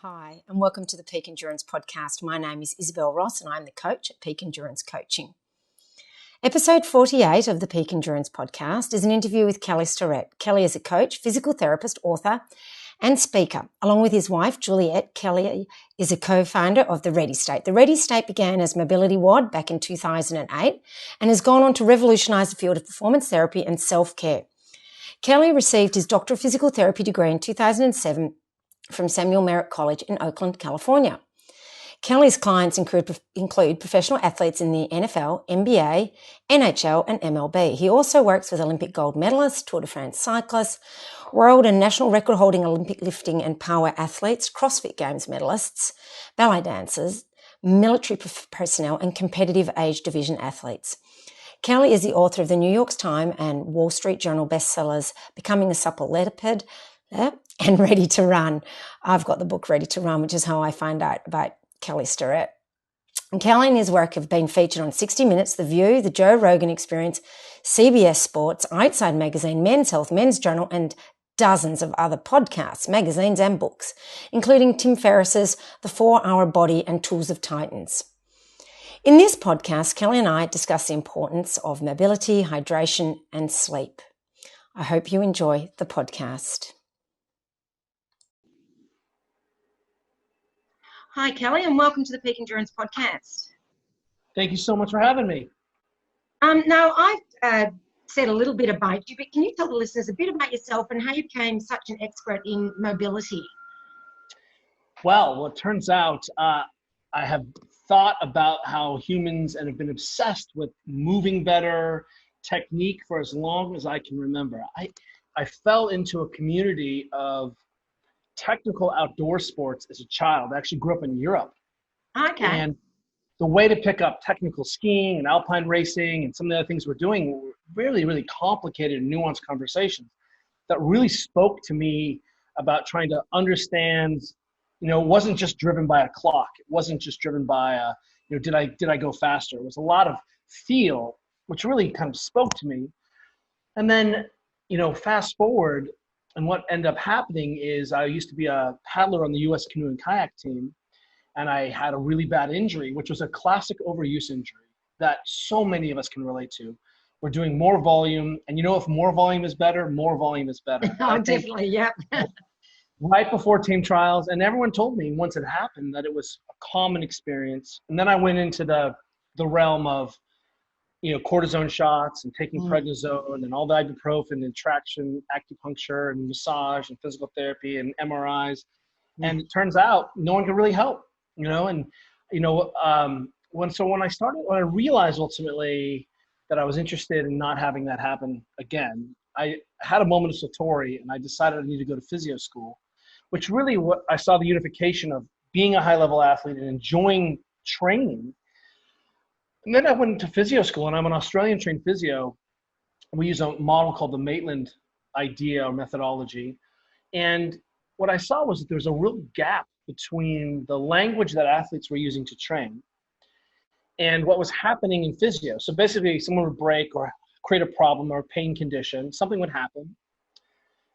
Hi, and welcome to the Peak Endurance Podcast. My name is Isabel Ross, and I'm the coach at Peak Endurance Coaching. Episode 48 of the Peak Endurance Podcast is an interview with Kelly Starrett. Kelly is a coach, physical therapist, author, and speaker. Along with his wife, Juliet, Kelly is a co-founder of the Ready State. The Ready State began as Mobility WOD back in 2008 and has gone on to revolutionize the field of performance therapy and self-care. Kelly received his Doctor of Physical Therapy degree in 2007 from Samuel Merritt College in Oakland, California. Kelly's clients include professional athletes in the NFL, NBA, NHL, and MLB. He also works with Olympic gold medalists, Tour de France cyclists, world and national record-holding Olympic lifting and power athletes, CrossFit Games medalists, ballet dancers, military personnel, and competitive age division athletes. Kelly is the author of the New York Times and Wall Street Journal bestsellers, Becoming a Supple Leopard, and Ready to Run. I've got the book Ready to Run, which is how I find out about Kelly Starrett. And Kelly and his work have been featured on 60 Minutes, The View, The Joe Rogan Experience, CBS Sports, Outside Magazine, Men's Health, Men's Journal, and dozens of other podcasts, magazines, and books, including Tim Ferriss's The 4-Hour Body and Tools of Titans. In this podcast, Kelly and I discuss the importance of mobility, hydration, and sleep. I hope you enjoy the podcast. Hi, Kelly, and welcome to the Peak Endurance Podcast. Thank you so much for having me. Now, I've said a little bit about you, but can you tell the listeners a bit about yourself and how you became such an expert in mobility? Well, it turns out I have thought about how humans and have been obsessed with moving better, technique for as long as I can remember. I fell into a community of technical outdoor sports as a child. I actually grew up in Europe. Okay. And the way to pick up technical skiing and alpine racing and some of the other things we're doing were really, really complicated and nuanced conversations that really spoke to me about trying to understand, it wasn't just driven by a clock. It wasn't just driven by, did I go faster? It was a lot of feel, which really kind of spoke to me. And then, fast forward, and what ended up happening is I used to be a paddler on the U.S. canoe and kayak team, and I had a really bad injury, which was a classic overuse injury that so many of us can relate to. We're doing more volume, and if more volume is better, more volume is better. Oh, definitely, yeah. Right before team trials, and everyone told me once it happened that it was a common experience. And then I went into the realm of cortisone shots and taking prednisone and all the ibuprofen and traction, acupuncture and massage and physical therapy and MRIs. And it turns out no one could really help, when I realized ultimately that I was interested in not having that happen again, I had a moment of satori and I decided I needed to go to physio school, which really I saw the unification of being a high level athlete and enjoying training. And then I went into physio school, and I'm an Australian-trained physio. We use a model called the Maitland idea or methodology. And what I saw was that there was a real gap between the language that athletes were using to train and what was happening in physio. So basically, someone would break or create a problem or a pain condition. Something would happen.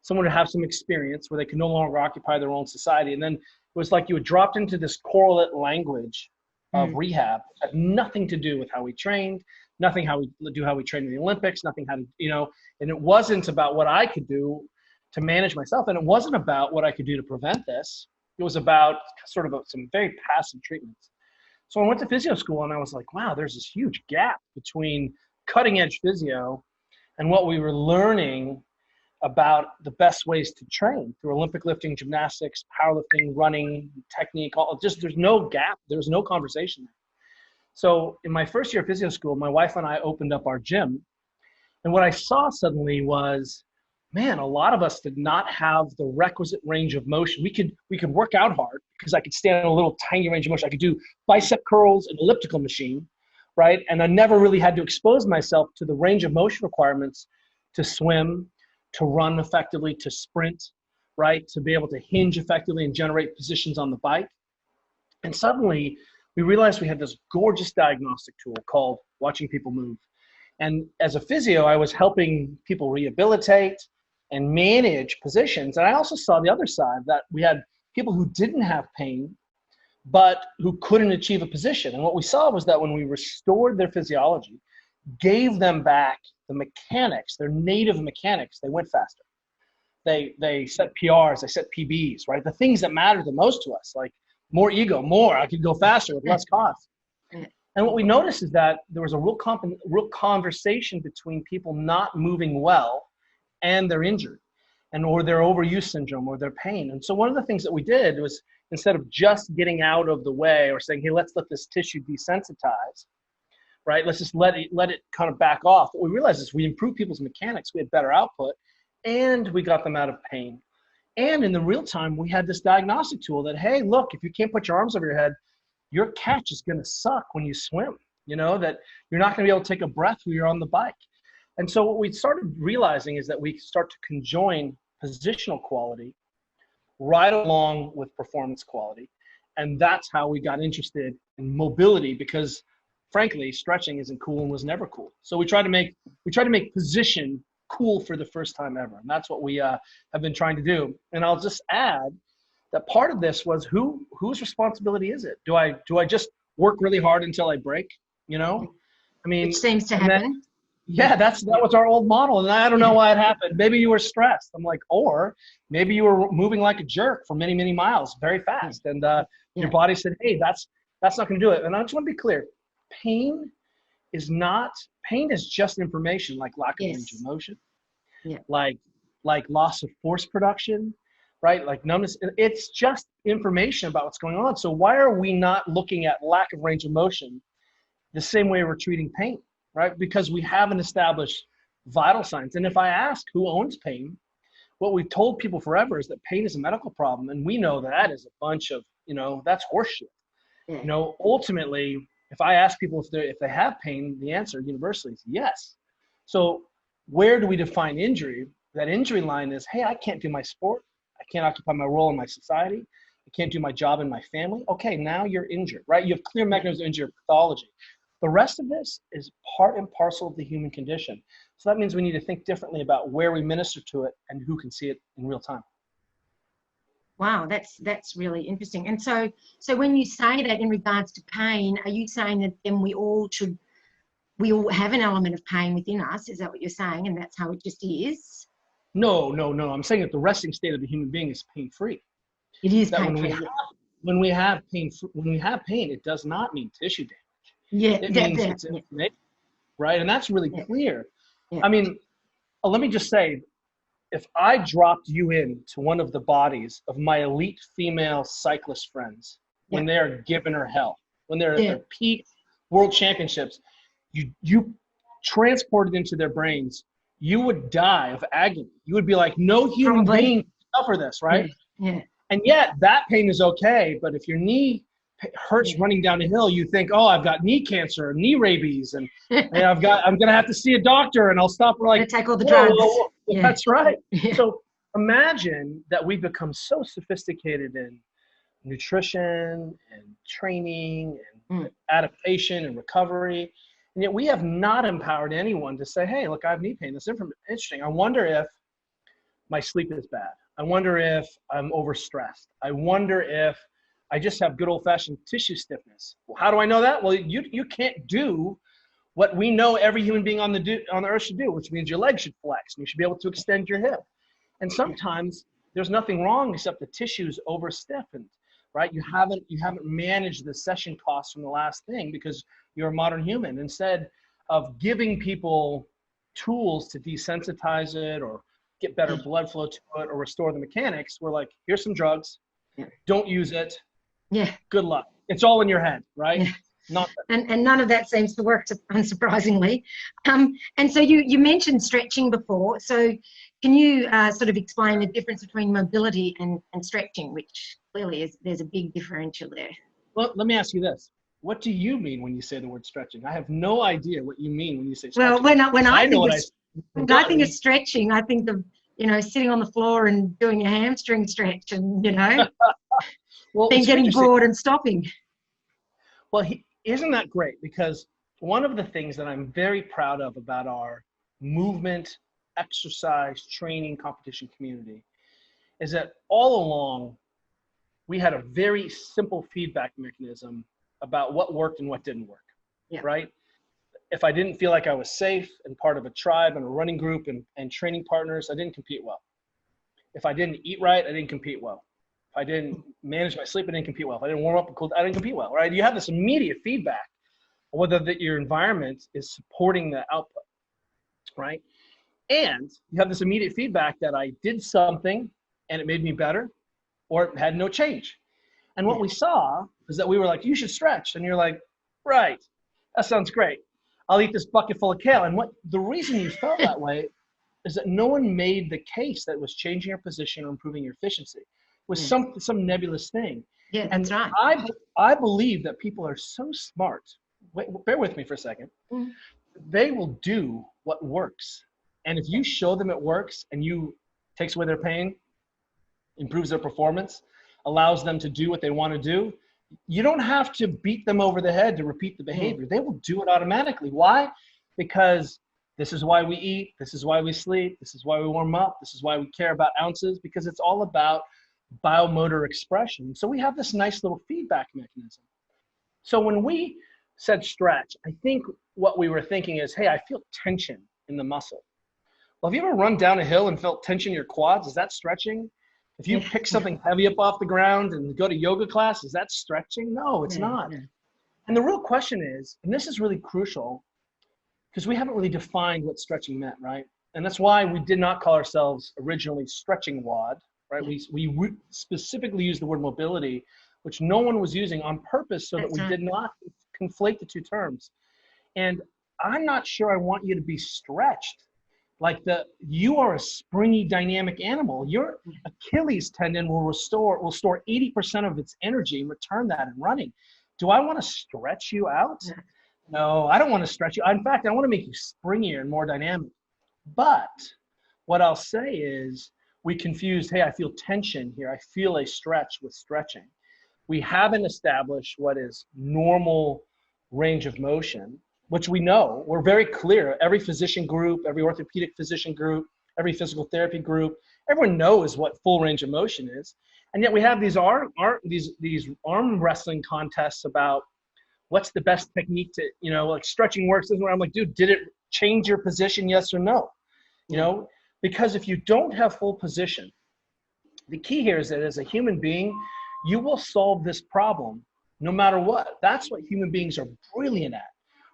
Someone would have some experience where they could no longer occupy their own society. And then it was like you were dropped into this correlate language of rehab. It had nothing to do with how we trained, nothing how we trained in the Olympics, nothing how to, and it wasn't about what I could do to manage myself. And it wasn't about what I could do to prevent this. It was about some very passive treatments. So I went to physio school and I was like, wow, there's this huge gap between cutting edge physio and what we were learning about the best ways to train through Olympic lifting, gymnastics, powerlifting, running, technique, there's no gap. There was no conversation there. So in my first year of physio school, my wife and I opened up our gym. And what I saw suddenly was, man, a lot of us did not have the requisite range of motion. We could work out hard because I could stand on a little tiny range of motion. I could do bicep curls and elliptical machine, right? And I never really had to expose myself to the range of motion requirements to swim, to run effectively, to sprint, right? To be able to hinge effectively and generate positions on the bike. And suddenly we realized we had this gorgeous diagnostic tool called watching people move. And as a physio, I was helping people rehabilitate and manage positions. And I also saw the other side, that we had people who didn't have pain, but who couldn't achieve a position. And what we saw was that when we restored their physiology, gave them back the mechanics, their native mechanics, they went faster. They set PRs, they set PBs, right? The things that matter the most to us, like more ego, I could go faster with less cost. And what we noticed is that there was a real conversation between people not moving well and their injury, or their overuse syndrome, or their pain. And so one of the things that we did was, instead of just getting out of the way or saying, hey, let's let this tissue desensitize, right? Let's just let it kind of back off. What we realized is we improved people's mechanics, we had better output, and we got them out of pain. And in the real time, we had this diagnostic tool that, hey, look, if you can't put your arms over your head, your catch is going to suck when you swim, that you're not going to be able to take a breath when you're on the bike. And so what we started realizing is that we start to conjoin positional quality right along with performance quality. And that's how we got interested in mobility, because frankly, stretching isn't cool and was never cool. So we try to make position cool for the first time ever. And that's what we have been trying to do. And I'll just add that part of this was whose responsibility is it? Do I just work really hard until I break? I mean, which seems to happen. That was our old model, and I don't know why it happened. Maybe you were stressed. I'm like, or maybe you were moving like a jerk for many, many miles, very fast, and your body said, "Hey, that's not going to do it." And I just want to be clear: pain is just information, like lack of range of motion, like loss of force production, right? Like numbness. It's just information about what's going on. So why are we not looking at lack of range of motion the same way we're treating pain? Right? Because we haven't established vital signs. And if I ask who owns pain, what we've told people forever is that pain is a medical problem. And we know that is a bunch of, that's horseshit. Ultimately, if I ask people if they have pain, the answer universally is yes. So where do we define injury? That injury line is, hey, I can't do my sport. I can't occupy my role in my society. I can't do my job in my family. Okay, now you're injured, right? You have clear mechanisms of injury pathology. The rest of this is part and parcel of the human condition. So that means we need to think differently about where we minister to it and who can see it in real time. Wow, that's really interesting. And so when you say that in regards to pain, are you saying that then we all have an element of pain within us? Is that what you're saying? And that's how it just is? No. I'm saying that the resting state of the human being is pain-free. It is pain-free. When we have pain, it does not mean tissue damage. It means it's information, right? And that's really clear. Yeah. I mean, let me just say, if I dropped you into one of the bodies of my elite female cyclist friends when they're giving her hell, when they're at their peak world championships, you transported into their brains, you would die of agony. You would be like, no human being can suffer this, right? Yeah. And yet that pain is okay, but if your knee hurts running down a hill, you think, oh, I've got knee cancer, knee rabies, and I'm gonna have to see a doctor, and I'll stop. We're like, take all the drugs. Yeah. That's right. Yeah. So imagine that we've become so sophisticated in nutrition and training and adaptation and recovery, and yet we have not empowered anyone to say, hey, look, I have knee pain. That's interesting. I wonder if my sleep is bad. I wonder if I'm overstressed. I wonder if I just have good old-fashioned tissue stiffness. Well, how do I know that? Well, you can't do what we know every human being on the earth should do, which means your leg should flex and you should be able to extend your hip. And sometimes there's nothing wrong except the tissue's over-stiffened, right? You haven't managed the session costs from the last thing because you're a modern human. Instead of giving people tools to desensitize it or get better blood flow to it or restore the mechanics, we're like, here's some drugs. Don't use it. Yeah. Good luck. It's all in your head, right? Yeah. And none of that seems to work, unsurprisingly. And so you mentioned stretching before. So can you sort of explain the difference between mobility and stretching, which clearly there's a big differential there? Well, let me ask you this. What do you mean when you say the word stretching? I have no idea what you mean when you say stretching. Well, when I think of stretching, I think of, sitting on the floor and doing a hamstring stretch and, well, then getting bored and stopping. Well, isn't that great? Because one of the things that I'm very proud of about our movement, exercise, training, competition community is that all along we had a very simple feedback mechanism about what worked and what didn't work, right? If I didn't feel like I was safe and part of a tribe and a running group and training partners, I didn't compete well. If I didn't eat right, I didn't compete well. If I didn't manage my sleep, I didn't compete well. If I didn't warm up, I didn't compete well, right? You have this immediate feedback of whether your environment is supporting the output, right? And you have this immediate feedback that I did something and it made me better, or it had no change. And what we saw is that we were like, you should stretch. And you're like, right, that sounds great. I'll eat this bucket full of kale. And the reason you felt that way is that no one made the case that was changing your position or improving your efficiency. It was some nebulous thing. Yeah, that's right. I believe that people are so smart. Wait, bear with me for a second. They will do what works. And if you show them it works and you takes away their pain, improves their performance, allows them to do what they want to do, you don't have to beat them over the head to repeat the behavior. They will do it automatically. Why? Because this is why we eat. This is why we sleep. This is why we warm up. This is why we care about ounces, because it's all about biomotor expression. So we have this nice little feedback mechanism. So when we said stretch, I think what we were thinking is, hey, I feel tension in the muscle. Well, have you ever run down a hill and felt tension in your quads? Is that stretching? If you pick something heavy up off the ground and go to yoga class, is that stretching? No, it's not. And the real question is, and this is really crucial, because we haven't really defined what stretching meant, right? And that's why we did not call ourselves originally Stretching WOD, right? We specifically used the word mobility, which no one was using on purpose so that we did not conflate the two terms. And I'm not sure I want you to be stretched. Like you are a springy, dynamic animal. Your Achilles tendon will store 80% of its energy and return that in running. Do I want to stretch you out? No, I don't want to stretch you. In fact, I want to make you springier and more dynamic. But what I'll say is we confused, hey, I feel tension here. I feel a stretch with stretching. We haven't established what is normal range of motion, which we know. We're very clear. Every physician group, every orthopedic physician group, every physical therapy group, everyone knows what full range of motion is. And yet we have these arm wrestling contests about what's the best technique to, like stretching works. This is where I'm like, dude, did it change your position? Yes or no? Because if you don't have full position, the key here is that as a human being, you will solve this problem no matter what. That's what human beings are brilliant at,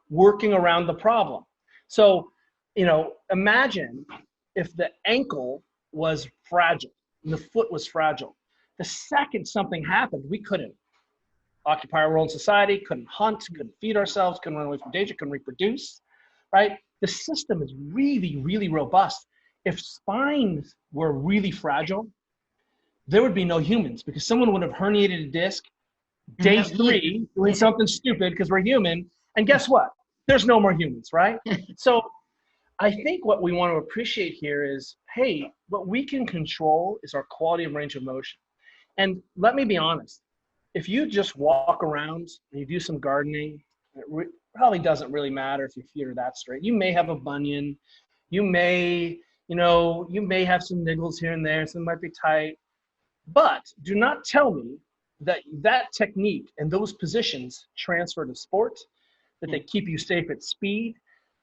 working around the problem. So, imagine if the ankle was fragile and the foot was fragile. The second something happened, we couldn't occupy our role in society, couldn't hunt, couldn't feed ourselves, couldn't run away from danger, couldn't reproduce, right? The system is really, really robust. If spines were really fragile, there would be no humans, because someone would have herniated a disc day 3 doing something stupid because we're human. And guess what? There's no more humans, right? So I think what we want to appreciate here is, hey, what we can control is our quality of range of motion. And let me be honest, if you just walk around and you do some gardening, it probably doesn't really matter if your feet are that straight. You may have a bunion. You may have some niggles here and there. Some might be tight. But do not tell me that technique and those positions transfer to sport, that they keep you safe at speed,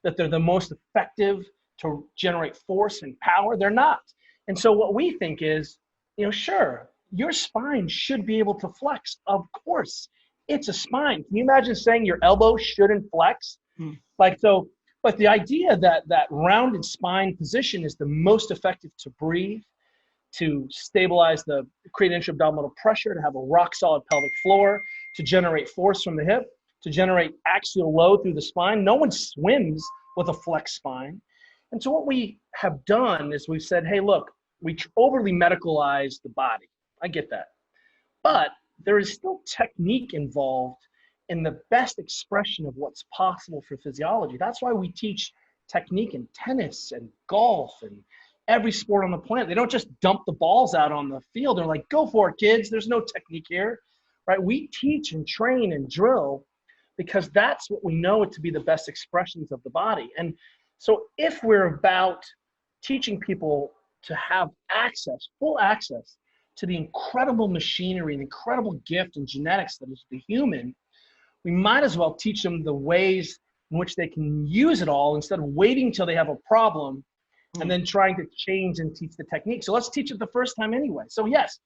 that they're the most effective to generate force and power. They're not. And so what we think is, sure, your spine should be able to flex. Of course, it's a spine. Can you imagine saying your elbow shouldn't flex? But the idea that rounded spine position is the most effective to breathe, to stabilize create intra-abdominal pressure, to have a rock solid pelvic floor, to generate force from the hip, to generate axial load through the spine. No one swims with a flex spine. And so what we have done is we've said, hey, look, we overly medicalize the body. I get that. But there is still technique involved in the best expression of what's possible for physiology. That's why we teach technique in tennis and golf and every sport on the planet. They don't just dump the balls out on the field. They're like, go for it, kids. There's no technique here, right? We teach and train and drill because that's what we know it to be the best expressions of the body. And so if we're about teaching people to have access, full access to the incredible machinery and incredible gift and genetics that is the human, we might as well teach them the ways in which they can use it all instead of waiting till they have a problem and then trying to change and teach the technique. So let's teach it the first time anyway. So yes,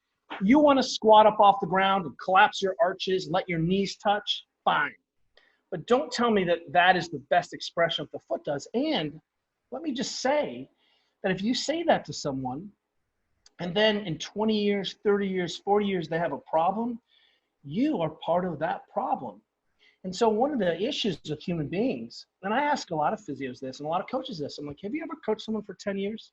you want to squat up off the ground and collapse your arches, let your knees touch, fine. But don't tell me that that is the best expression of the foot does. And let me just say that if you say that to someone, and then in 20 years, 30 years, 40 years, they have a problem, you are part of that problem. And so one of the issues with human beings, and I ask a lot of physios this and a lot of coaches this, I'm like, have you ever coached someone for 10 years?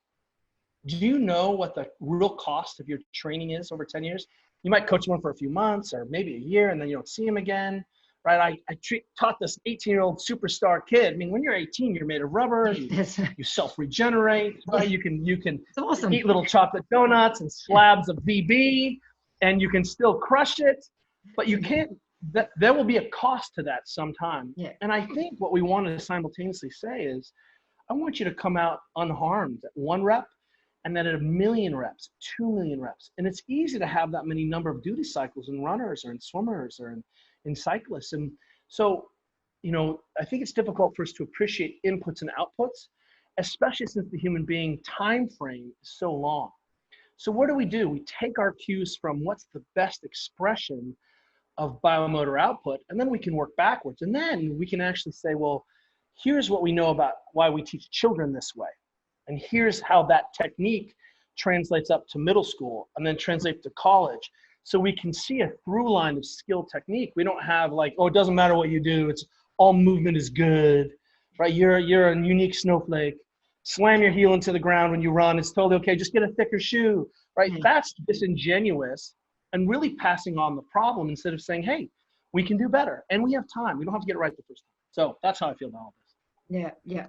Do you know what the real cost of your training is over 10 years? You might coach someone for a few months or maybe a year and then you don't see them again, right? I taught this 18-year-old superstar kid. I mean, when you're 18, you're made of rubber, you self-regenerate, right? You can awesome. Eat little chocolate donuts and slabs of VB and you can still crush it, but you can't. There will be a cost to that sometime. Yeah. And I think what we want to simultaneously say is, I want you to come out unharmed at 1 rep and then at 1,000,000 reps, 2,000,000 reps. And it's easy to have that many number of duty cycles in runners or in swimmers or in cyclists. And so, I think it's difficult for us to appreciate inputs and outputs, especially since the human being time frame is so long. So what do? We take our cues from what's the best expression of biomotor output, and then we can work backwards. And then we can actually say, well, here's what we know about why we teach children this way. And here's how that technique translates up to middle school and then translates to college. So we can see a through line of skill technique. We don't have like, oh, it doesn't matter what you do. It's all movement is good, right? You're a unique snowflake. Slam your heel into the ground when you run. It's totally okay. Just get a thicker shoe, right? That's disingenuous and really passing on the problem instead of saying, hey, we can do better and we have time. We don't have to get it right the first time. So that's how I feel about all this. Yeah.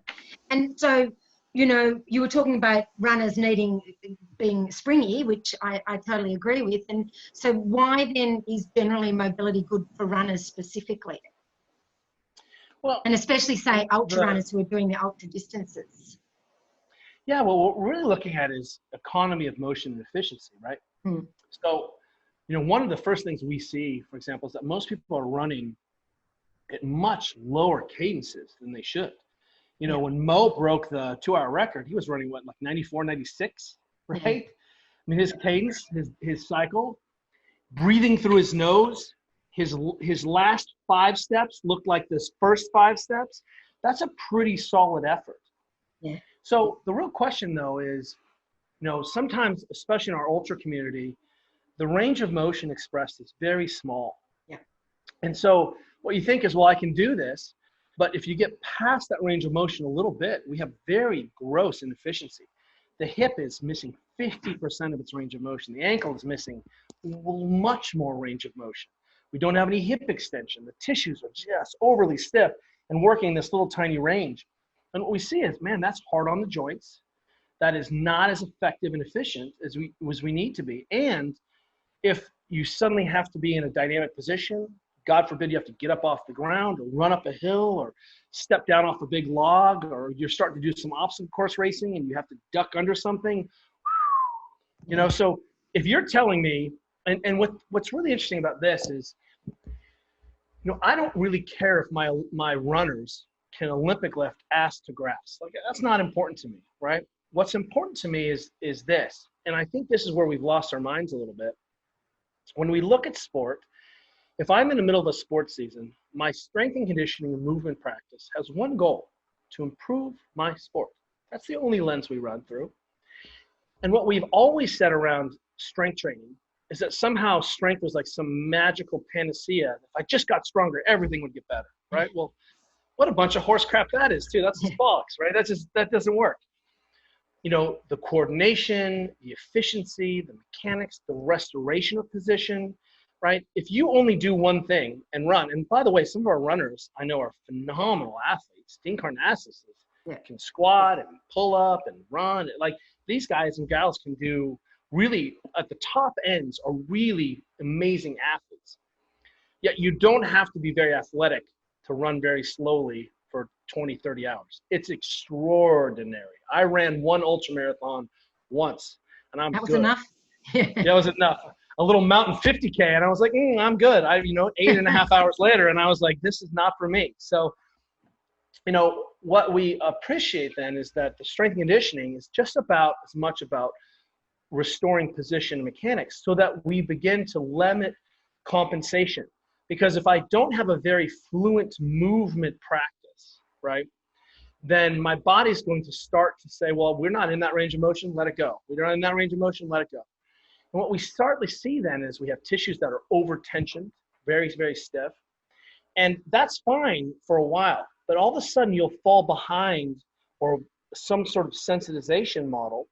And so, you were talking about runners being springy, which I totally agree with. And so why then is generally mobility good for runners specifically? Well, and especially say ultra runners who are doing the ultra distances. Yeah, well, what we're really looking at is economy of motion and efficiency, right? So, one of the first things we see, for example, is that most people are running at much lower cadences than they should. When Mo broke the 2-hour record, he was running, 94, 96, right? I mean, his cadence, his cycle, breathing through his nose, his last 5 steps looked like this first 5 steps. That's a pretty solid effort. Yeah. So the real question, though, is, sometimes, especially in our ultra community, the range of motion expressed is very small. Yeah. And so what you think is, well, I can do this. But if you get past that range of motion a little bit, we have very gross inefficiency. The hip is missing 50% of its range of motion. The ankle is missing much more range of motion. We don't have any hip extension. The tissues are just overly stiff and working this little tiny range. And what we see is, man, that's hard on the joints. That is not as effective and efficient as we need to be. And if you suddenly have to be in a dynamic position, God forbid you have to get up off the ground or run up a hill or step down off a big log, or you're starting to do some obstacle course racing and you have to duck under something, so if you're telling me, and what's really interesting about this is, I don't really care if my runners can Olympic lift ass to grass. Like, that's not important to me, right? What's important to me is this, and I think this is where we've lost our minds a little bit. When we look at sport, if I'm in the middle of a sports season, my strength and conditioning and movement practice has one goal: to improve my sport. That's the only lens we run through. And what we've always said around strength training is that somehow strength was like some magical panacea. If I just got stronger, everything would get better, right? Well, what a bunch of horse crap that is too. That's just bollocks, right? That doesn't work. The coordination, the efficiency, the mechanics, the restoration of position, right? If you only do one thing and run, and by the way, some of our runners I know are phenomenal athletes. Dean Karnassus can squat and pull up and run. Like, these guys and gals can do really, at the top ends, are really amazing athletes. Yet you don't have to be very athletic to run very slowly for 20, 30 hours. It's extraordinary. I ran one ultramarathon once, and I'm That was good. enough. That was enough. A little mountain 50K. And I was like, I'm good. 8.5 hours later. And I was like, this is not for me. So, what we appreciate then is that the strength and conditioning is just about as much about restoring position mechanics so that we begin to limit compensation. Because if I don't have a very fluent movement practice, right, then my body's going to start to say, well, we're not in that range of motion, let it go. We're not in that range of motion, let it go. And what we start to see then is we have tissues that are over-tensioned, very, very stiff. And that's fine for a while, but all of a sudden you'll fall behind or some sort of sensitization model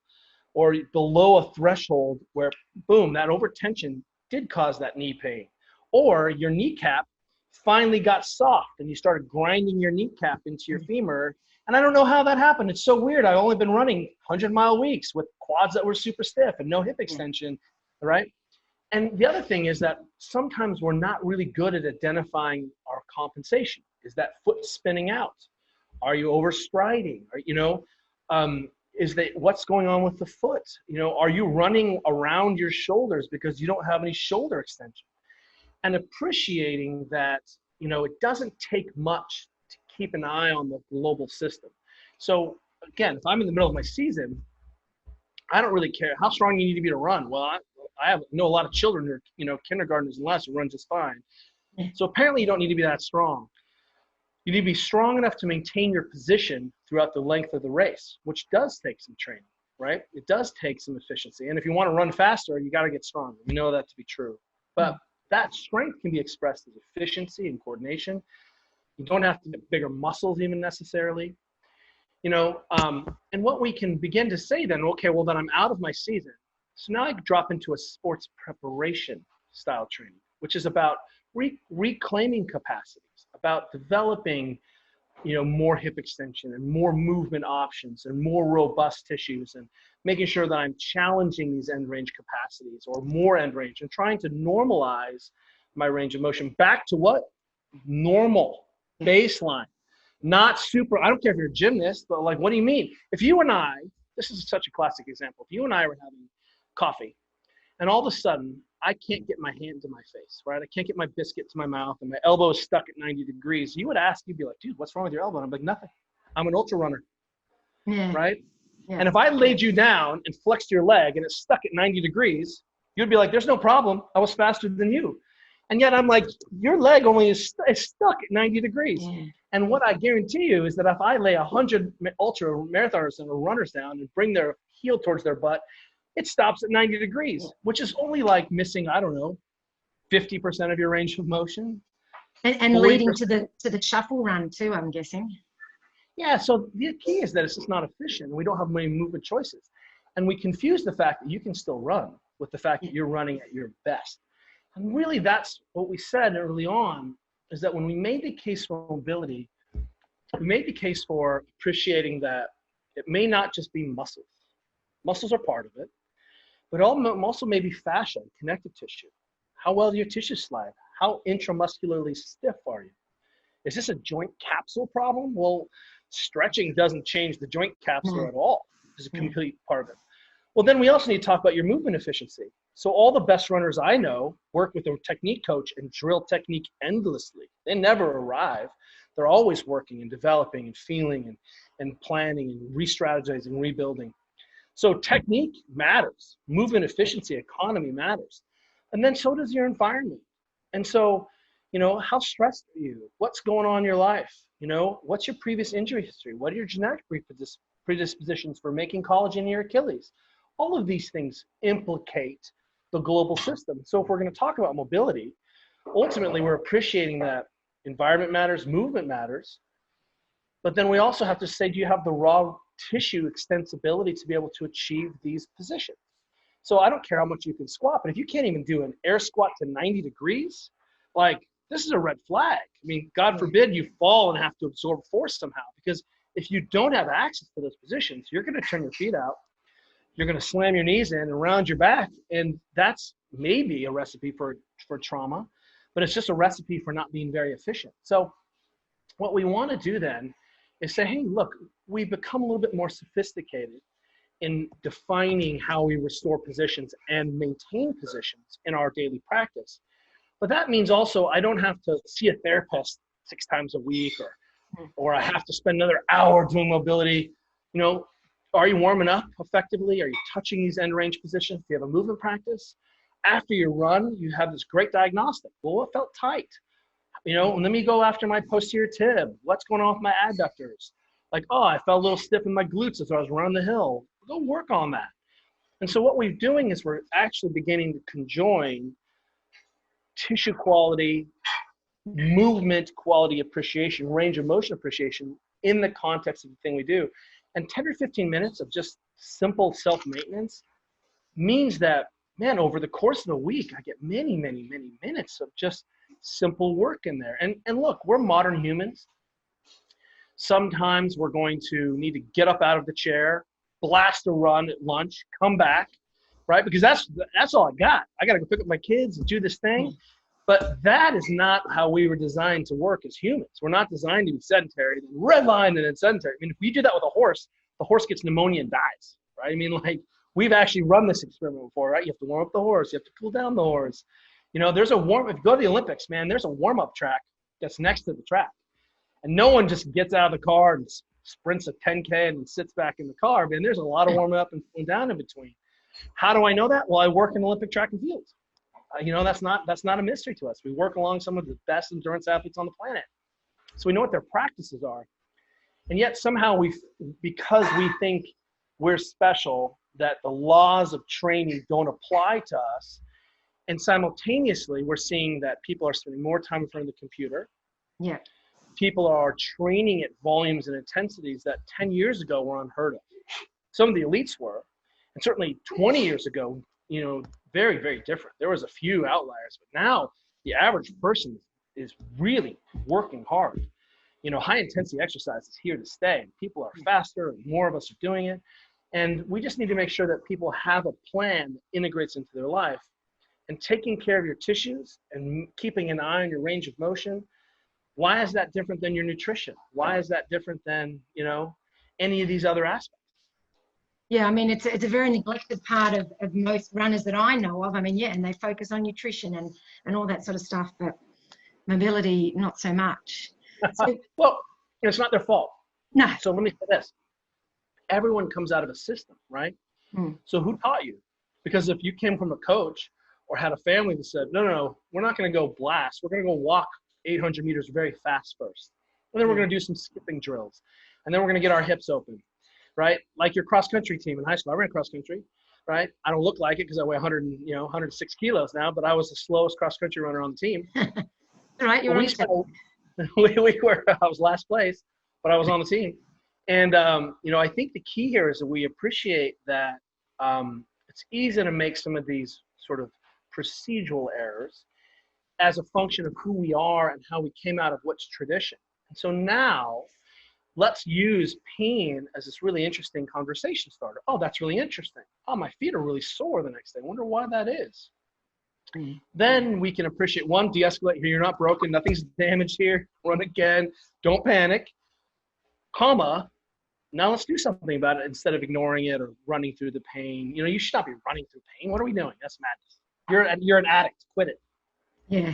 or below a threshold where, boom, that over-tension did cause that knee pain. Or your kneecap finally got soft and you started grinding your kneecap into your femur. And I don't know how that happened. It's so weird. I've only been running 100-mile weeks with quads that were super stiff and no hip extension, right? And the other thing is that sometimes we're not really good at identifying our compensation. Is that foot spinning out? Are you overstriding? Is that what's going on with the foot? Are you running around your shoulders because you don't have any shoulder extension? And appreciating that, it doesn't take much to keep an eye on the global system. So again, if I'm in the middle of my season, I don't really care how strong you need to be to run. Well, I know a lot of children who are, kindergartners and less who run just fine. So apparently you don't need to be that strong. You need to be strong enough to maintain your position throughout the length of the race, which does take some training, right? It does take some efficiency. And if you want to run faster, you got to get stronger. We know that to be true. But that strength can be expressed as efficiency and coordination. You don't have to get bigger muscles even necessarily. And what we can begin to say then, okay, well then I'm out of my season. So now I drop into a sports preparation style training, which is about reclaiming capacities, about developing, more hip extension and more movement options and more robust tissues and making sure that I'm challenging these end range capacities or more end range and trying to normalize my range of motion back to what? Normal, baseline, not super. I don't care if you're a gymnast, but like, what do you mean? If you and I, this is such a classic example. If you and I were having coffee and all of a sudden I can't get my hand to my face, right? I can't get my biscuit to my mouth and my elbow is stuck at 90 degrees. You would ask, you'd be like, dude, what's wrong with your elbow? And I'm like, nothing. I'm an ultra runner, right? Yeah. And if I laid you down and flexed your leg and it's stuck at 90 degrees, you'd be like, there's no problem. I was faster than you. And yet I'm like, your leg only is stuck at 90 degrees. Yeah. And what I guarantee you is that if I lay 100 ultra marathoners and runners down and bring their heel towards their butt, it stops at 90 degrees, which is only like missing, 50% of your range of motion. And leading to the shuffle run too, I'm guessing. Yeah, so the key is that it's just not efficient. We don't have many movement choices. And we confuse the fact that you can still run with the fact that you're running at your best. And really that's what we said early on, is that when we made the case for mobility, we made the case for appreciating that it may not just be muscles. Muscles are part of it, but also maybe fascia, connective tissue. How well do your tissues slide? How intramuscularly stiff are you? Is this a joint capsule problem? Well, stretching doesn't change the joint capsule at all. It's a complete part of it. Well, then we also need to talk about your movement efficiency. So all the best runners I know work with a technique coach and drill technique endlessly. They never arrive. They're always working and developing and feeling and planning and re-strategizing, rebuilding. So technique matters. Movement efficiency, economy matters. And then so does your environment. And so, how stressed are you? What's going on in your life? What's your previous injury history? What are your genetic predispositions for making collagen in your Achilles? All of these things implicate the global system. So if we're going to talk about mobility, ultimately we're appreciating that environment matters, movement matters, but then we also have to say, do you have the raw tissue extensibility to be able to achieve these positions? So I don't care how much you can squat, but if you can't even do an air squat to 90 degrees, this is a red flag. I mean, God forbid you fall and have to absorb force somehow, because if you don't have access to those positions, you're going to turn your feet out. You're going to slam your knees in and round your back. And that's maybe a recipe for trauma, but it's just a recipe for not being very efficient. So what we want to do then is say, hey, look, we've become a little bit more sophisticated in defining how we restore positions and maintain positions in our daily practice. But that means also I don't have to see a therapist 6 times a week, or I have to spend another hour doing mobility. You know, are you warming up effectively? Are you touching these end range positions? Do you have a movement practice? After your run, you have this great diagnostic. Well, it felt tight. You know, let me go after my posterior tib. What's going on with my adductors? Like, oh, I felt a little stiff in my glutes as I was running the hill. Go work on that. And so what we're doing is we're actually beginning to conjoin tissue quality, movement quality appreciation, range of motion appreciation in the context of the thing we do. And 10 or 15 minutes of just simple self-maintenance means that, man, over the course of the week, I get many, many, many minutes of just simple work in there. And look, we're modern humans. Sometimes we're going to need to get up out of the chair, blast a run at lunch, come back, right? Because that's all I got. I got to go pick up my kids and do this thing. But that is not how we were designed to work as humans. We're not designed to be sedentary, then redline, and then sedentary. I mean, if we do that with a horse, the horse gets pneumonia and dies, right? I mean, like, we've actually run this experiment before, right? You have to warm up the horse. You have to cool down the horse. You know, if you go to the Olympics, man, there's a warm-up track that's next to the track. And no one just gets out of the car and sprints a 10K and then sits back in the car. Man, there's a lot of warming up and cooling down in between. How do I know that? Well, I work in Olympic track and field. You know, that's not a mystery to us. We work along some of the best endurance athletes on the planet. So we know what their practices are. And yet somehow because we think we're special, that the laws of training don't apply to us. And simultaneously, we're seeing that people are spending more time in front of the computer. Yeah. People are training at volumes and intensities that 10 years ago were unheard of. Some of the elites were, and certainly 20 years ago, you know, very, very different. There was a few outliers, but now the average person is really working hard. You know, high intensity exercise is here to stay. People are faster and more of us are doing it. And we just need to make sure that people have a plan that integrates into their life. And taking care of your tissues and keeping an eye on your range of motion, why is that different than your nutrition? Why is that different than, you know, any of these other aspects? Yeah, I mean, it's a very neglected part of most runners that I know of. I mean, yeah, and they focus on nutrition and all that sort of stuff, but mobility, not so much. So, well, it's not their fault. No. So let me say this. Everyone comes out of a system, right? So who taught you? Because if you came from a coach or had a family that said, no, we're not going to go blast. We're going to go walk 800 meters very fast first. And then we're going to do some skipping drills. And then we're going to get our hips open. Right? Like your cross country team in high school. I ran cross country, right? I don't look like it because I weigh 106 kilos now, but I was the slowest cross country runner on the team. Right, you're I was last place, but I was on the team. And you know, I think the key here is that we appreciate that it's easy to make some of these sort of procedural errors as a function of who we are and how we came out of which tradition. And so now let's use pain as this really interesting conversation starter. Oh, that's really interesting. Oh, my feet are really sore the next day. I wonder why that is. Then we can appreciate, one, de-escalate here. You're not broken. Nothing's damaged here. Run again. Don't panic. Comma. Now let's do something about it instead of ignoring it or running through the pain. You know, you should not be running through pain. What are we doing? That's madness. You're an addict. Quit it. Yeah.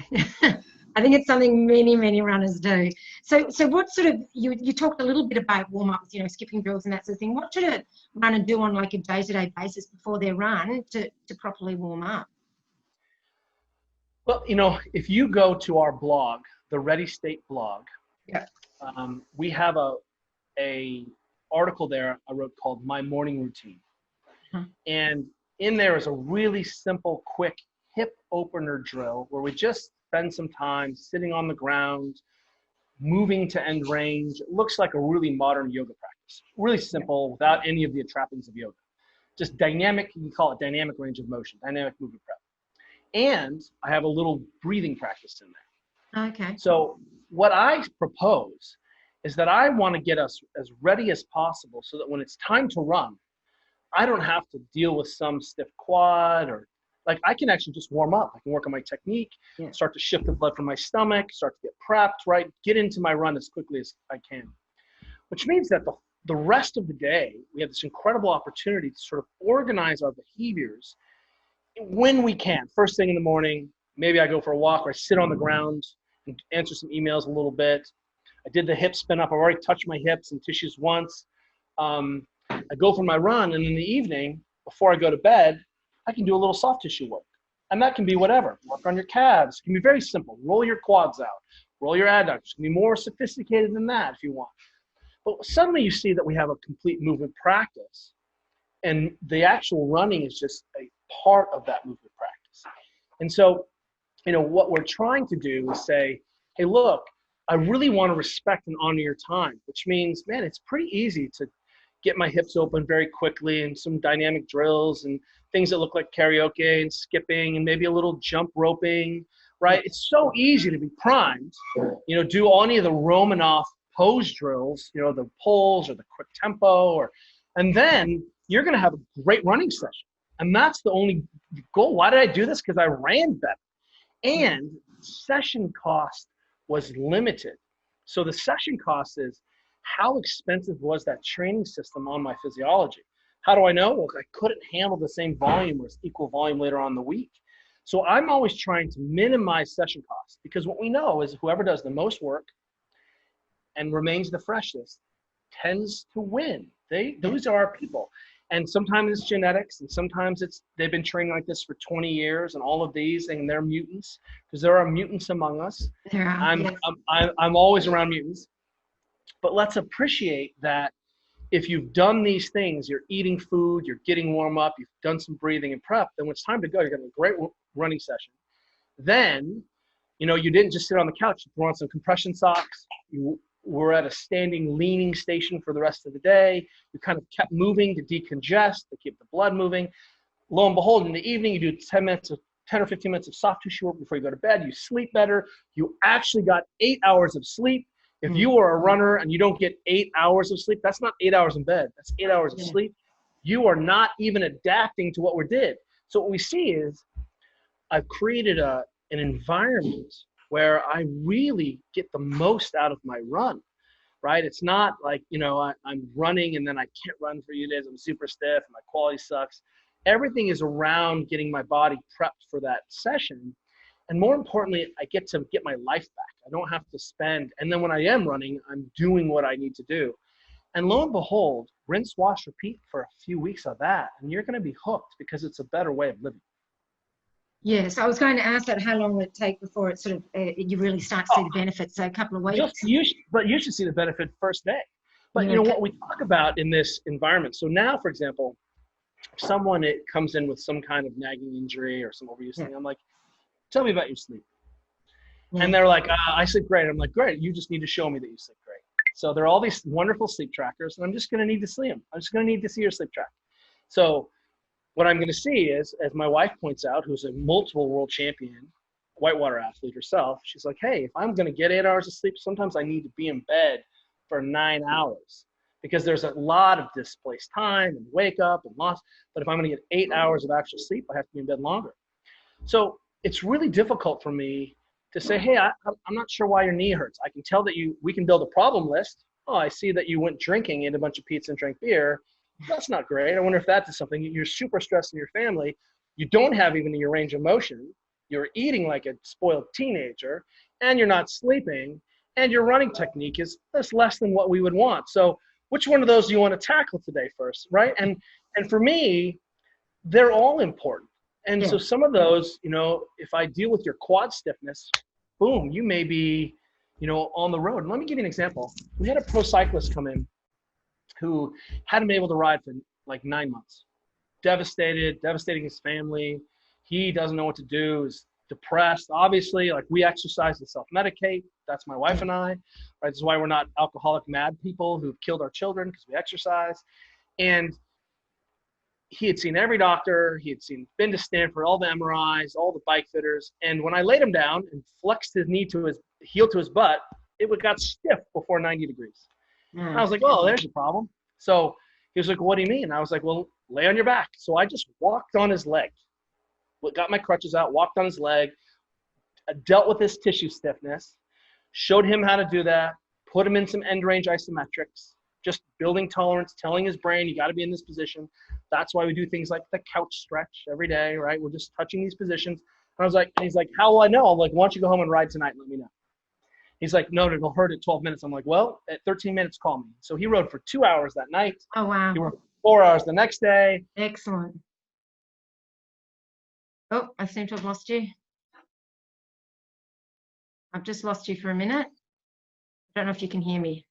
I think it's something many, many runners do. So what sort of, you talked a little bit about warm-ups, you know, skipping drills and that sort of thing. What should a runner do on like a day-to-day basis before their run to properly warm up? Well, you know, if you go to our blog, the Ready State blog, we have a article there I wrote called My Morning Routine. And in there is a really simple, quick hip opener drill where we just spend some time sitting on the ground, moving to end range. It looks like a really modern yoga practice. Really simple, without any of the trappings of yoga. Just dynamic, you can call it dynamic range of motion, dynamic movement prep. And I have a little breathing practice in there. Okay. So what I propose is that I want to get us as ready as possible so that when it's time to run, I don't have to deal with some stiff quad or like I can actually just warm up. I can work on my technique, start to shift the blood from my stomach, start to get prepped, right? Get into my run as quickly as I can. Which means that the rest of the day, we have this incredible opportunity to sort of organize our behaviors when we can. First thing in the morning, maybe I go for a walk or I sit on the ground and answer some emails a little bit. I did the hip spin up. I've already touched my hips and tissues once. I go for my run, and in the evening, before I go to bed, I can do a little soft tissue work. And that can be whatever. Work on your calves. It can be very simple. Roll your quads out. Roll your adductors. It can be more sophisticated than that if you want. But suddenly you see that we have a complete movement practice. And the actual running is just a part of that movement practice. And so, what we're trying to do is say, hey, look, I really want to respect and honor your time, which means, man, it's pretty easy to get my hips open very quickly and some dynamic drills and things that look like karaoke and skipping and maybe a little jump roping, right? It's so easy to be primed, do any of the Romanoff pose drills, the pulls or the quick tempo, and then you're going to have a great running session. And that's the only goal. Why did I do this? Because I ran better. And session cost was limited. So the session cost is, how expensive was that training system on my physiology? How do I know? Well, I couldn't handle the same volume or equal volume later on in the week. So I'm always trying to minimize session costs, because what we know is whoever does the most work and remains the freshest tends to win. Those are our people. And sometimes it's genetics, and sometimes they've been training like this for 20 years and all of these, and they're mutants, because there are mutants among us. I'm always around mutants. But let's appreciate that if you've done these things, you're eating food, you're getting warm up, you've done some breathing and prep, then when it's time to go, you're going to have a great running session. Then, you didn't just sit on the couch, you threw on some compression socks, you were at a standing leaning station for the rest of the day, you kind of kept moving to decongest, to keep the blood moving. Lo and behold, in the evening, you do 10 or 15 minutes of soft tissue work before you go to bed, you sleep better, you actually got 8 hours of sleep. If you are a runner and you don't get 8 hours of sleep, that's not 8 hours in bed. That's 8 hours of sleep. You are not even adapting to what we did. So what we see is I've created an environment where I really get the most out of my run, right? It's not like, I'm running and then I can't run for a few days. I'm super stiff and my quality sucks. Everything is around getting my body prepped for that session. And more importantly, I get to get my life back. I don't have to spend, and then when I am running, I'm doing what I need to do. And lo and behold, rinse, wash, repeat for a few weeks of that, and you're going to be hooked, because it's a better way of living. Yes, I was going to ask that, how long would it take before it sort of you really start to see the benefits? So a couple of weeks? You should see the benefit first day. But what we talk about in this environment, so now, for example, if someone comes in with some kind of nagging injury or some overuse thing, I'm like, tell me about your sleep. And they're like, I sleep great. I'm like, great, you just need to show me that you sleep great. So there are all these wonderful sleep trackers, and I'm just going to need to see them. I'm just going to need to see your sleep track. So what I'm going to see is, as my wife points out, who's a multiple world champion, whitewater athlete herself, she's like, hey, if I'm going to get 8 hours of sleep, sometimes I need to be in bed for 9 hours, because there's a lot of displaced time and wake up and loss. But if I'm going to get 8 hours of actual sleep, I have to be in bed longer. So it's really difficult for me to say, hey, I'm not sure why your knee hurts. I can tell that we can build a problem list. Oh, I see that you went drinking, ate a bunch of pizza and drank beer. That's not great. I wonder if that is something. You're super stressed in your family. You don't have even your range of motion. You're eating like a spoiled teenager, and you're not sleeping, and your running technique is less than what we would want. So which one of those do you want to tackle today first, right? And for me, they're all important. And so some of those, if I deal with your quad stiffness, boom, you may be, on the road. And let me give you an example. We had a pro cyclist come in who hadn't been able to ride for like 9 months. Devastating his family. He doesn't know what to do, is depressed. Obviously, like, we exercise and self-medicate. That's my wife and I. Right? This is why we're not alcoholic mad people who've killed our children, because we exercise. And he had seen every doctor. He had been to Stanford, all the MRIs, all the bike fitters. And when I laid him down and flexed his heel to his butt, it got stiff before 90 degrees. And I was like, oh, there's a problem. So he was like, what do you mean? And I was like, well, lay on your back. So I just walked on his leg, got my crutches out, walked on his leg, dealt with his tissue stiffness, showed him how to do that, put him in some end range isometrics, just building tolerance, telling his brain, you got to be in this position. That's why we do things like the couch stretch every day, right? We're just touching these positions. And I was like, and he's like, how will I know? I'm like, why don't you go home and ride tonight and let me know? He's like, no, it'll hurt at 12 minutes. I'm like, well, at 13 minutes, call me. So he rode for 2 hours that night. Oh, wow. He rode for 4 hours the next day. Excellent. Oh, I seem to have lost you. I've just lost you for a minute. I don't know if you can hear me.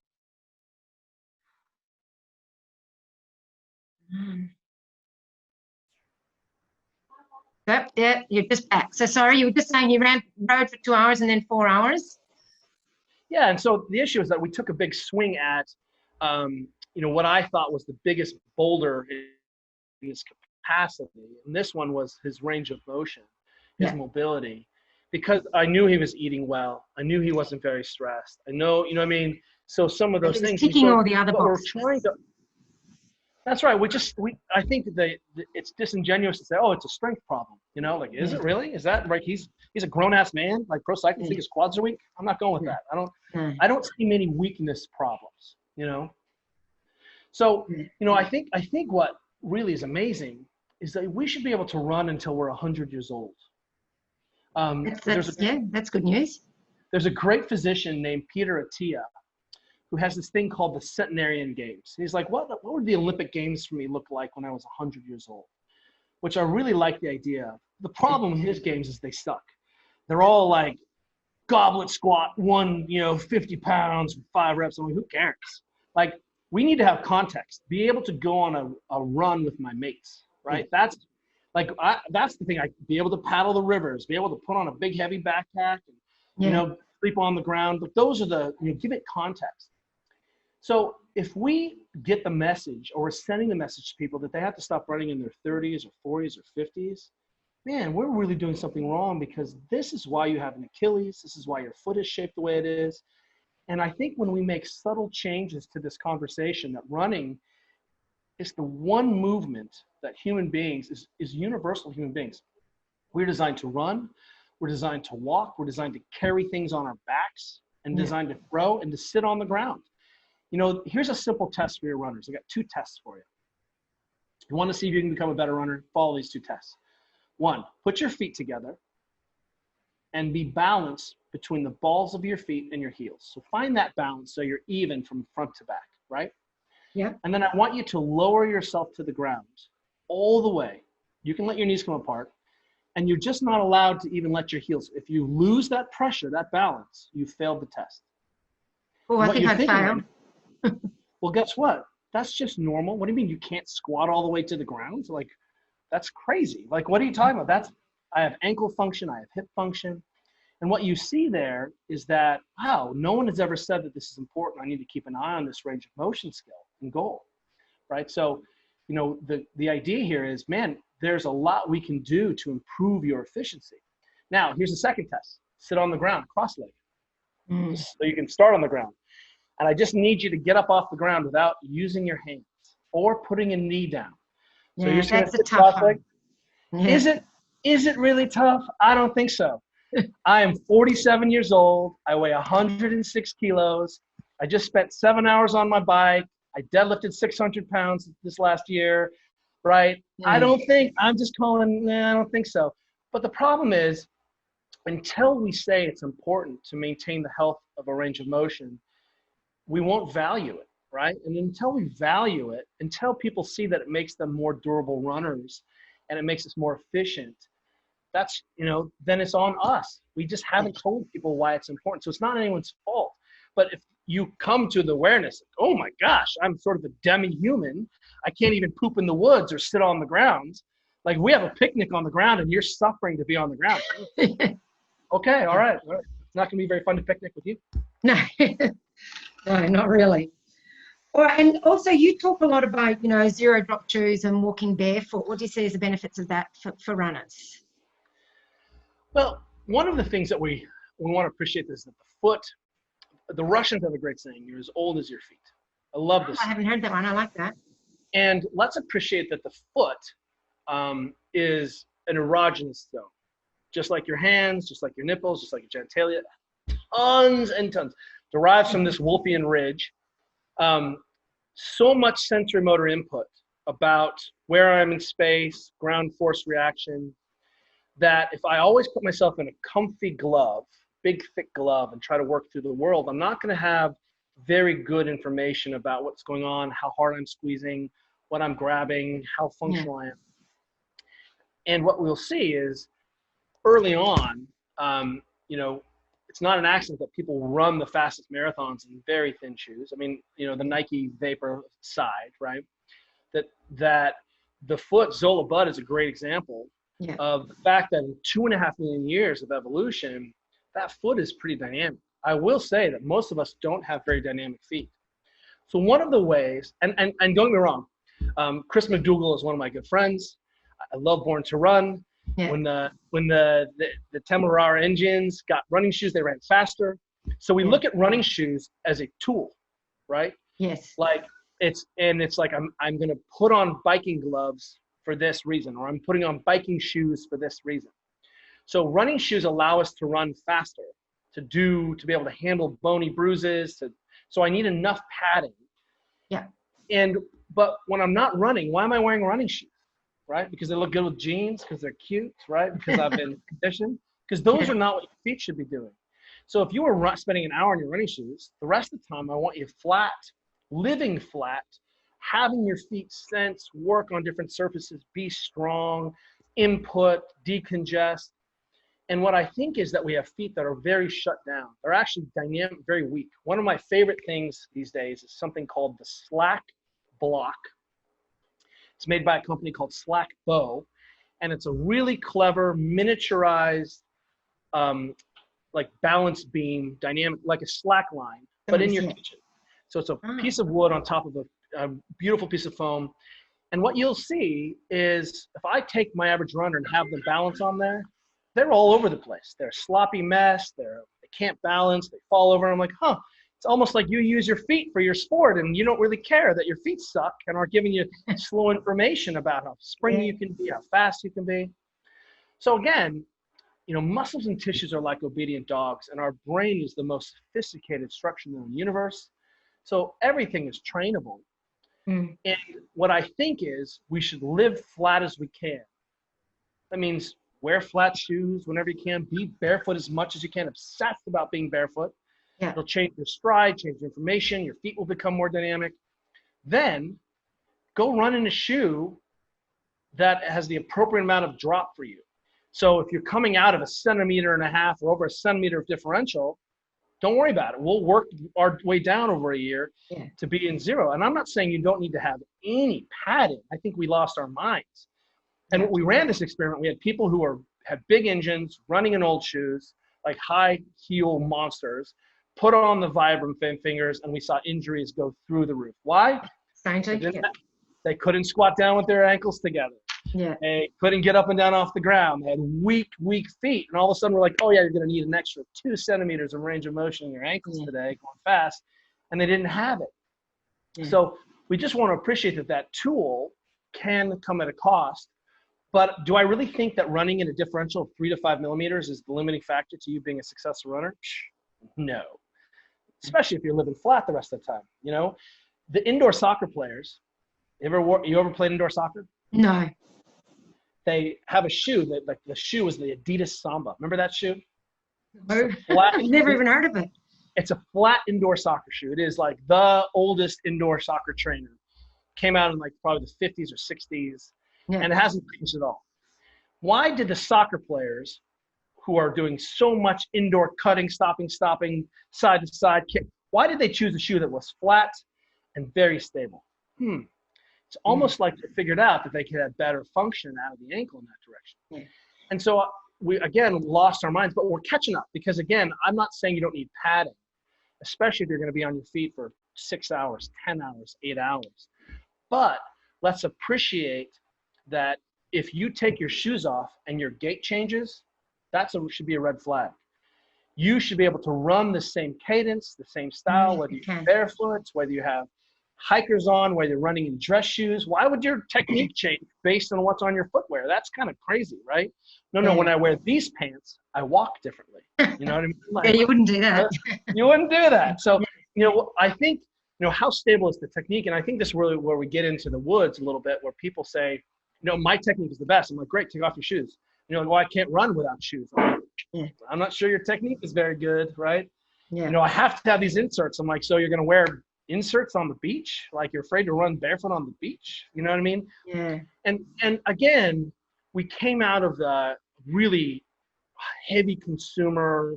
Yep, yeah, you're just back. So sorry, you were just saying you rode for 2 hours and then 4 hours? Yeah, and so the issue is that we took a big swing at, what I thought was the biggest boulder in his capacity. And this one was his range of motion, his mobility. Because I knew he was eating well. I knew he wasn't very stressed. I know, you know what I mean? So some of those things. Ticking all the other boxes. That's right. I think it's disingenuous to say, oh, it's a strength problem. Like, is it really? Is that like he's a grown ass man? Like pro cyclists think his quads are weak? I'm not going with that. I don't see many weakness problems, So, I think what really is amazing is that we should be able to run until we're 100 years old. That's good news. There's a great physician named Peter Attia who has this thing called the Centenarian Games. He's like, what would the Olympic Games for me look like when I was 100 years old? Which I really like the idea of. The problem with his games is they suck. They're all like goblet squat, 50 pounds, 5 reps. I'm like, who cares? Like, we need to have context, be able to go on a run with my mates, right? That's the thing. I be able to paddle the rivers, be able to put on a big heavy backpack, and, sleep on the ground. But those are give it context. So if we get the message, or we're sending the message to people that they have to stop running in their 30s or 40s or 50s, man, we're really doing something wrong, because this is why you have an Achilles. This is why your foot is shaped the way it is. And I think when we make subtle changes to this conversation, that running is the one movement that human beings is universal human beings. We're designed to run. We're designed to walk. We're designed to carry things on our backs, and designed to throw and to sit on the ground. Here's a simple test for your runners. I got 2 tests for you. If you want to see if you can become a better runner, follow these 2 tests. 1, put your feet together and be balanced between the balls of your feet and your heels. So find that balance so you're even from front to back, right? Yeah. And then I want you to lower yourself to the ground all the way. You can let your knees come apart, and you're just not allowed to even let your heels. If you lose that pressure, that balance, you failed the test. Oh, I think I failed. Well, guess what? That's just normal. What do you mean you can't squat all the way to the ground? Like, that's crazy. Like, what are you talking about? I have ankle function, I have hip function. And what you see there is that, wow, no one has ever said that this is important. I need to keep an eye on this range of motion skill and goal, right? So, the idea here is, man, there's a lot we can do to improve your efficiency. Now, here's the second test. Sit on the ground, cross-legged. So you can start on the ground. And I just need you to get up off the ground without using your hands or putting a knee down. So you're just going to sit cross-legged. Is it really tough? I don't think so. I am 47 years old. I weigh 106 kilos. I just spent 7 hours on my bike. I deadlifted 600 pounds this last year, right? I don't think so. But the problem is, until we say it's important to maintain the health of a range of motion, we won't value it, right? And until we value it, until people see that it makes them more durable runners and it makes us more efficient, that's, then it's on us. We just haven't told people why it's important. So it's not anyone's fault. But if you come to the awareness, oh my gosh, I'm sort of a demi-human. I can't even poop in the woods or sit on the ground. Like, we have a picnic on the ground and you're suffering to be on the ground. Okay, all right. It's not going to be very fun to picnic with you. No, no, not really. And also, you talk a lot about, zero drop shoes and walking barefoot. What do you see as the benefits of that for runners? Well, one of the things that we want to appreciate is that the Russians have a great saying, you're as old as your feet. I love this. I haven't heard that one. I like that. And let's appreciate that the foot is an erogenous zone. Just like your hands, just like your nipples, just like your genitalia, tons and tons. Derives from this Wolffian ridge. so much sensory motor input about where I'm in space, ground force reaction, that if I always put myself in a comfy glove, big thick glove, and try to work through the world, I'm not going to have very good information about what's going on, how hard I'm squeezing, what I'm grabbing, how functional I am. And what we'll see is early on, it's not an accident that people run the fastest marathons in very thin shoes. I mean, the Nike Vapor side, right? That the foot, Zola Budd, is a great example of the fact that in 2.5 million years of evolution, that foot is pretty dynamic. I will say that most of us don't have very dynamic feet. So one of the ways, and don't get me wrong, Chris McDougall is one of my good friends. I love Born to Run. Yeah. When the Temerara engines got running shoes, they ran faster. So we look at running shoes as a tool, right? Yes. Like it's like I'm going to put on biking gloves for this reason, or I'm putting on biking shoes for this reason. So running shoes allow us to run faster, to be able to handle bony bruises. So I need enough padding. Yeah. But when I'm not running, why am I wearing running shoes? Right? Because they look good with jeans, because they're cute, right? Because I've been conditioned. Because those are not what your feet should be doing. So if you were spending an hour in your running shoes, the rest of the time I want you flat, living flat, having your feet sense, work on different surfaces, be strong, input, decongest. And what I think is that we have feet that are very shut down. They're actually dynamic, very weak. One of my favorite things these days is something called the Slack Block. It's made by a company called Slack Bow, and it's a really clever miniaturized, like balance beam, dynamic, like a slack line, but in your kitchen. So it's a piece of wood on top of a beautiful piece of foam. And what you'll see is if I take my average runner and have them balance on there, they're all over the place. They're a sloppy mess. They can't balance. They fall over. And I'm like, it's almost like you use your feet for your sport and you don't really care that your feet suck and are giving you slow information about how springy you can be, how fast you can be. So again, muscles and tissues are like obedient dogs, and our brain is the most sophisticated structure in the universe. So everything is trainable. And what I think is we should live flat as we can. That means wear flat shoes whenever you can, be barefoot as much as you can, obsessed about being barefoot. Yeah. It'll change your stride, change your information, your feet will become more dynamic. Then go run in a shoe that has the appropriate amount of drop for you. So if you're coming out of 1.5 centimeters or over 1 centimeter of differential, don't worry about it. We'll work our way down over a year to be in zero. And I'm not saying you don't need to have any padding. I think we lost our minds. And when we ran this experiment, we had people who had big engines, running in old shoes, like high heel monsters, put on the Vibram fingers, and we saw injuries go through the roof. Why? They couldn't squat down with their ankles together. Yeah. They couldn't get up and down off the ground. They had weak feet. And all of a sudden we're like, oh yeah, you're going to need an extra 2 centimeters of range of motion in your ankles today, going fast. And they didn't have it. Yeah. So we just want to appreciate that tool can come at a cost. But do I really think that running in a differential of 3 to 5 millimeters is the limiting factor to you being a successful runner? No. Especially if you're living flat the rest of the time. The indoor soccer players, you ever played indoor soccer? No. They have a shoe that the shoe is the Adidas Samba. Remember that shoe? No. I've never even heard of it. It's a flat indoor soccer shoe. It is like the oldest indoor soccer trainer. Came out in like probably the 50s or 60s, and it hasn't changed at all. Why did the soccer players who are doing so much indoor cutting, stopping, side to side kick, why did they choose a shoe that was flat and very stable? It's almost like they figured out that they could have better function out of the ankle in that direction. Yeah. And so we, again, lost our minds, but we're catching up because, again, I'm not saying you don't need padding, especially if you're going to be on your feet for 6 hours, 10 hours, 8 hours. But let's appreciate that if you take your shoes off and your gait changes, should be a red flag. You should be able to run the same cadence, the same style, whether you're barefoot, whether you have hikers on, whether you're running in dress shoes. Why would your technique change based on what's on your footwear? That's kind of crazy, right? No, when I wear these pants, I walk differently. You know what I mean? Like, you wouldn't do that. You wouldn't do that. So, I think how stable is the technique? And I think this is really where we get into the woods a little bit, where people say, my technique is the best. I'm like, great, take off your shoes. Well, I can't run without shoes. I'm not sure your technique is very good, right? Yeah. I have to have these inserts. I'm like, so you're going to wear inserts on the beach? Like you're afraid to run barefoot on the beach? You know what I mean? Yeah. And again, we came out of the really heavy consumer,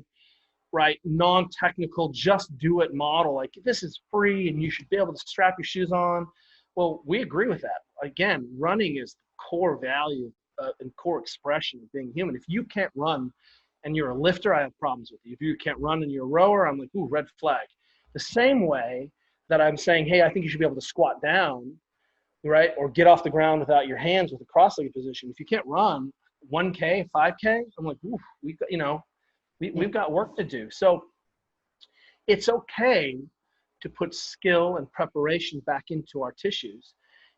right, non-technical, just do it model. Like this is free and you should be able to strap your shoes on. Well, we agree with that. Again, running is the core value and core expression of being human. If you can't run and you're a lifter, I have problems with you. If you can't run and you're a rower, I'm like, ooh, red flag. The same way that I'm saying, hey, I think you should be able to squat down, right, or get off the ground without your hands with a cross-legged position. If you can't run 1K, 5K, I'm like, ooh, we've got work to do. So it's okay to put skill and preparation back into our tissues.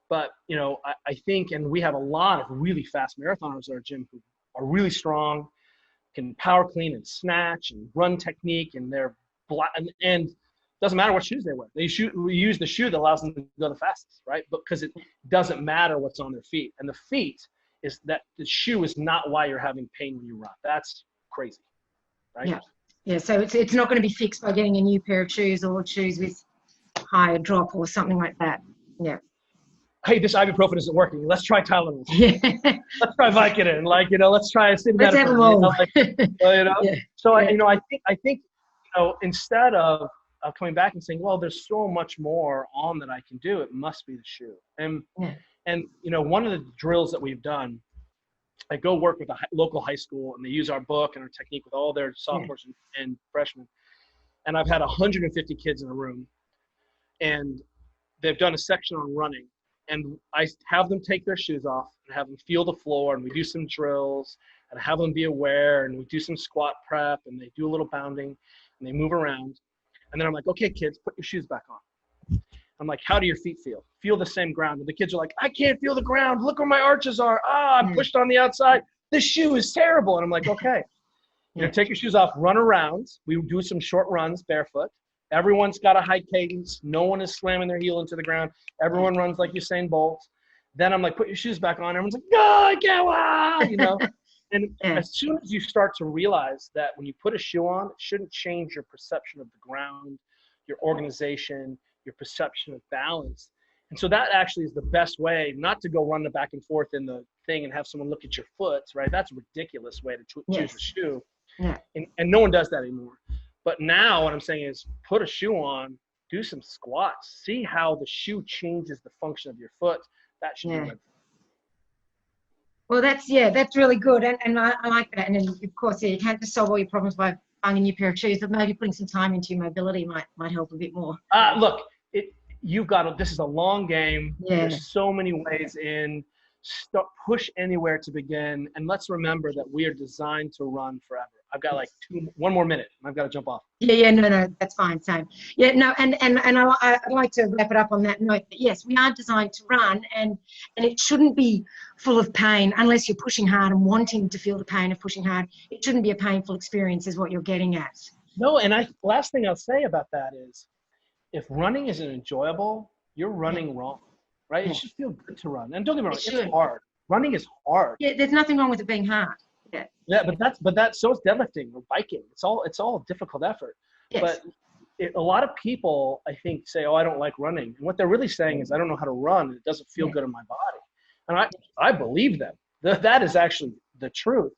But, I think, and we have a lot of really fast marathoners at our gym who are really strong, can power clean and snatch and run technique, and they're and doesn't matter what shoes they wear. We use the shoe that allows them to go the fastest, right? Because it doesn't matter what's on their feet. And the feet is that the shoe is not why you're having pain when you run. That's crazy, right? Yeah. Yeah. So it's not going to be fixed by getting a new pair of shoes or shoes with higher drop or something like that. Yeah. Hey, this ibuprofen isn't working. Let's try Tylenol. Yeah. Let's try Vicodin. Let's try acetaminophen. Let's have them all. Yeah. So I think instead of coming back and saying, well, there's so much more on that I can do, it must be the shoe. And one of the drills that we've done, I go work with a local high school, and they use our book and our technique with all their sophomores and freshmen. And I've had 150 kids in a room, and they've done a section on running. And I have them take their shoes off and have them feel the floor, and we do some drills and have them be aware, and we do some squat prep, and they do a little bounding and they move around. And then I'm like, okay, kids, put your shoes back on. I'm like, how do your feet feel? Feel the same ground. And the kids are like, I can't feel the ground. Look where my arches are. I'm pushed on the outside. This shoe is terrible. And I'm like, okay, take your shoes off, run around. We do some short runs barefoot. Everyone's got a high cadence. No one is slamming their heel into the ground. Everyone runs like Usain Bolt. Then I'm like, put your shoes back on. Everyone's like, no, I can't, And as soon as you start to realize that when you put a shoe on, it shouldn't change your perception of the ground, your organization, your perception of balance. And so that actually is the best way, not to go run the back and forth in the thing and have someone look at your foot, right? That's a ridiculous way to choose a shoe. Yeah. And no one does that anymore. But now what I'm saying is put a shoe on, do some squats, see how the shoe changes the function of your foot. That should be good. Well, that's really good. And I like that. And then, of course, you can't just solve all your problems by buying a new pair of shoes, but maybe putting some time into your mobility might help a bit more. Look, this is a long game. Yeah. There's so many ways in. Push anywhere to begin. And let's remember that we are designed to run forever. I've got one more minute and I've got to jump off. No, that's fine. Same. Yeah, no, and I'd like to wrap it up on that note. But yes, we are designed to run, and it shouldn't be full of pain unless you're pushing hard and wanting to feel the pain of pushing hard. It shouldn't be a painful experience is what you're getting at. No, and last thing I'll say about that is if running isn't enjoyable, you're running wrong, right? It should feel good to run. And don't get me wrong, it's hard. Running is hard. Yeah, there's nothing wrong with it being hard. Yeah, but that's so is deadlifting or biking. It's all difficult effort. Yes. But a lot of people, I think, say, "Oh, I don't like running," and what they're really saying is, "I don't know how to run. It doesn't feel good in my body." And I believe them. That is actually the truth.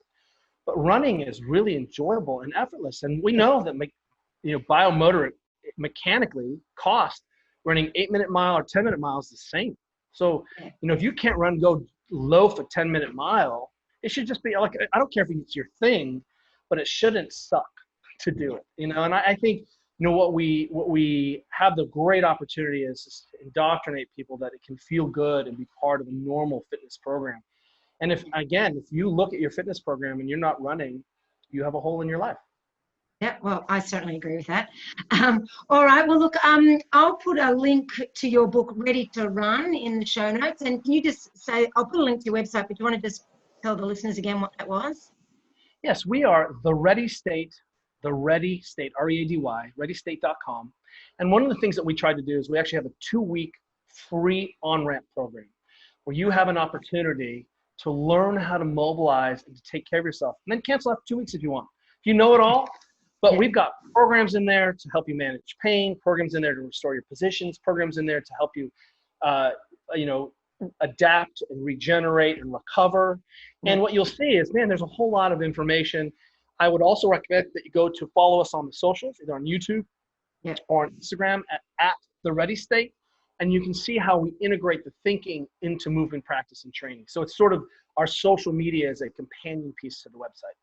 But running is really enjoyable and effortless, and we know that biomotor mechanically cost running 8-minute mile or 10-minute mile is the same. So if you can't go loaf a 10-minute mile. It should just be like, I don't care if it's your thing, but it shouldn't suck to do it, And I think, what we have the great opportunity is to indoctrinate people that it can feel good and be part of a normal fitness program. And if you look at your fitness program and you're not running, you have a hole in your life. Yeah, well, I certainly agree with that. All right, well, look, I'll put a link to your book, Ready to Run, in the show notes. And can you just say, I'll put a link to your website, but do you want to just tell the listeners again what that was? Yes, we are thereadystate.com. the Ready State, R-E-A-D-Y, readystate.com. And one of the things that we tried to do is we actually have a 2-week free on-ramp program where you have an opportunity to learn how to mobilize and to take care of yourself. And then cancel after 2 weeks if you want. If you know it all, but we've got programs in there to help you manage pain, programs in there to restore your positions, programs in there to help you, adapt and regenerate and recover. And what you'll see is, man, there's a whole lot of information. I would also recommend that you go to follow us on the socials, either on YouTube or on Instagram at the Ready State. And you can see how we integrate the thinking into movement practice and training. So it's sort of our social media as a companion piece to the website.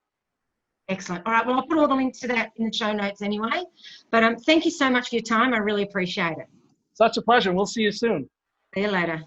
Excellent. All right. Well, I'll put all the links to that in the show notes anyway. But thank you so much for your time. I really appreciate it. Such a pleasure. We'll see you soon. See you later.